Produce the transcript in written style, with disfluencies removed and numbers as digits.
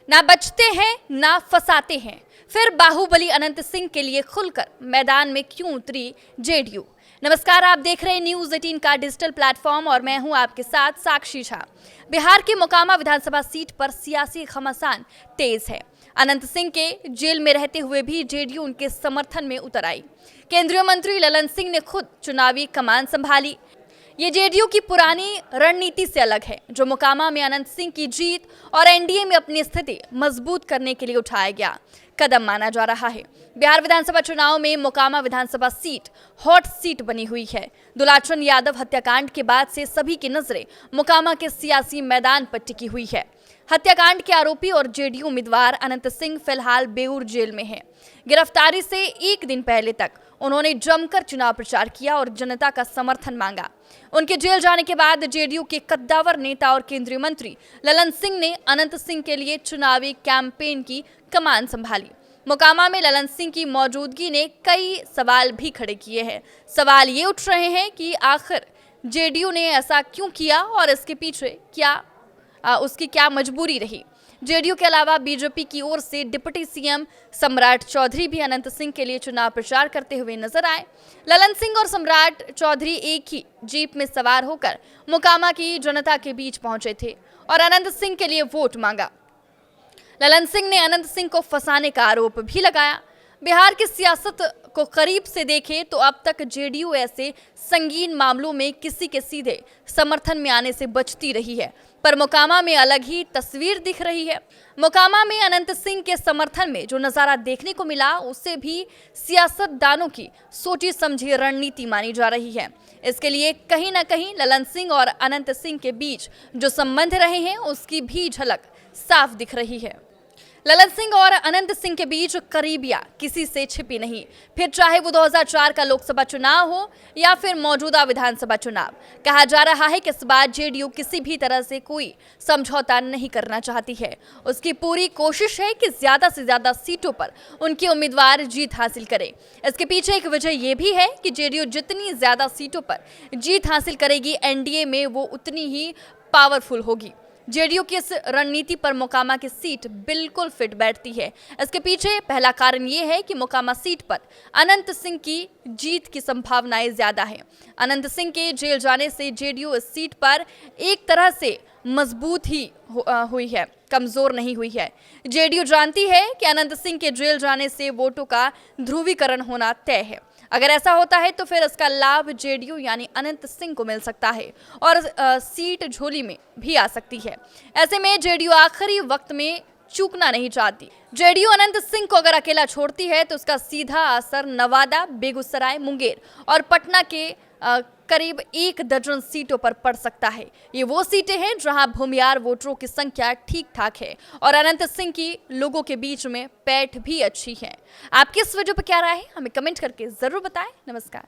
ना बचते हैं ना फंसाते हैं। फिर बाहुबली अनंत सिंह के लिए खुलकर मैदान में क्यों उतरी जेडीयू। नमस्कार, आप देख रहे हैं न्यूज 18 का डिजिटल प्लेटफॉर्म और मैं हूं आपके साथ साक्षी झा। बिहार की मोकामा विधानसभा सीट पर सियासी घमासान तेज है। अनंत सिंह के जेल में रहते हुए भी जेडीयू उनके समर्थन में उतर आई। केंद्रीय मंत्री ललन सिंह ने खुद चुनावी कमान संभाली। ये जेडीयू की पुरानी रणनीति से अलग है, जो मोकामा में अनंत सिंह की जीत और एनडीए में अपनी स्थिति मजबूत करने के लिए उठाया गया कदम माना जा रहा है। बिहार विधानसभा चुनाव में मोकामा विधानसभा सीट हॉट सीट बनी हुई है। दुलाचन यादव हत्याकांड के बाद से सभी की नजरें मोकामा के सियासी मैदान पर टिकी हुई है। हत्याकांड के आरोपी और जेडीयू उम्मीदवार अनंत सिंह फिलहाल बेऊर जेल में हैं। गिरफ्तारी से एक दिन पहले तक उन्होंने जमकर चुनाव प्रचार किया और जनता का समर्थन मांगा। उनके जेल जाने के बाद जेडीयू के कद्दावर नेता और केंद्रीय मंत्री ललन सिंह ने अनंत सिंह के लिए चुनावी कैंपेन की कमान संभाली। मोकामा में ललन सिंह की मौजूदगी ने कई सवाल भी खड़े किए हैं। सवाल ये उठ रहे हैं कि आखिर जेडीयू ने ऐसा क्यों किया और इसके पीछे उसकी क्या मजबूरी रही। जेडीयू के अलावा बीजेपी की ओर से डिप्टी सीएम सम्राट चौधरी भी अनंत सिंह के लिए चुनाव प्रचार करते हुए नजर आए। ललन सिंह और सम्राट चौधरी एक ही जीप में सवार होकर मोकामा की जनता के बीच पहुंचे थे और अनंत सिंह के लिए वोट मांगा। ललन सिंह ने अनंत सिंह को फंसाने का आरोप भी लगाया। बिहार की सियासत को करीब से देखें तो अब तक जेडीयू ऐसे संगीन मामलों में किसी के सीधे समर्थन में आने से बचती रही है, पर मोकामा में अलग ही तस्वीर दिख रही है। मोकामा में अनंत सिंह के समर्थन में जो नजारा देखने को मिला, उसे भी सियासतदानों की सोची समझी रणनीति मानी जा रही है। इसके लिए कहीं ना कहीं ललन सिंह और अनंत सिंह के बीच जो संबंध रहे हैं, उसकी भी झलक साफ दिख रही है। ललन सिंह और अनंत सिंह के बीच करीबियां किसी से छिपी नहीं, फिर चाहे वो 2004 का लोकसभा चुनाव हो या फिर मौजूदा विधानसभा चुनाव। कहा जा रहा है कि इस बार जेडीयू किसी भी तरह से कोई समझौता नहीं करना चाहती है। उसकी पूरी कोशिश है कि ज्यादा से ज्यादा सीटों पर उनके उम्मीदवार जीत हासिल करें। इसके पीछे एक वजह यह भी है कि जेडीयू जितनी ज्यादा सीटों पर जीत हासिल करेगी, एनडीए में वो उतनी ही पावरफुल होगी। जेडीयू की इस रणनीति पर मोकामा की सीट बिल्कुल फिट बैठती है। इसके पीछे पहला कारण ये है कि मोकामा सीट पर अनंत सिंह की जीत की संभावनाएं ज्यादा हैं। अनंत सिंह के जेल जाने से जेडीयू इस सीट पर एक तरह से मजबूत ही हुई है, कमजोर नहीं हुई है। जेडीयू जानती है कि अनंत सिंह के जेल जाने से वोटों का ध्रुवीकरण होना तय है। अगर ऐसा होता है तो फिर इसका लाभ जेडीयू यानी अनंत सिंह को मिल सकता है और सीट झोली में भी आ सकती है। ऐसे में जेडीयू आखिरी वक्त में चूकना नहीं चाहती। जेडीयू अनंत सिंह को अगर अकेला छोड़ती है तो उसका सीधा असर नवादा, बेगूसराय, मुंगेर और पटना के करीब 1 दर्जन सीटों पर पड़ सकता है। ये वो सीटें हैं जहां भूमियार वोटरों की संख्या ठीक ठाक है और अनंत सिंह की लोगों के बीच में पैठ भी अच्छी है। आपकी इस वीडियो पर क्या राय है, हमें कमेंट करके जरूर बताएं। नमस्कार।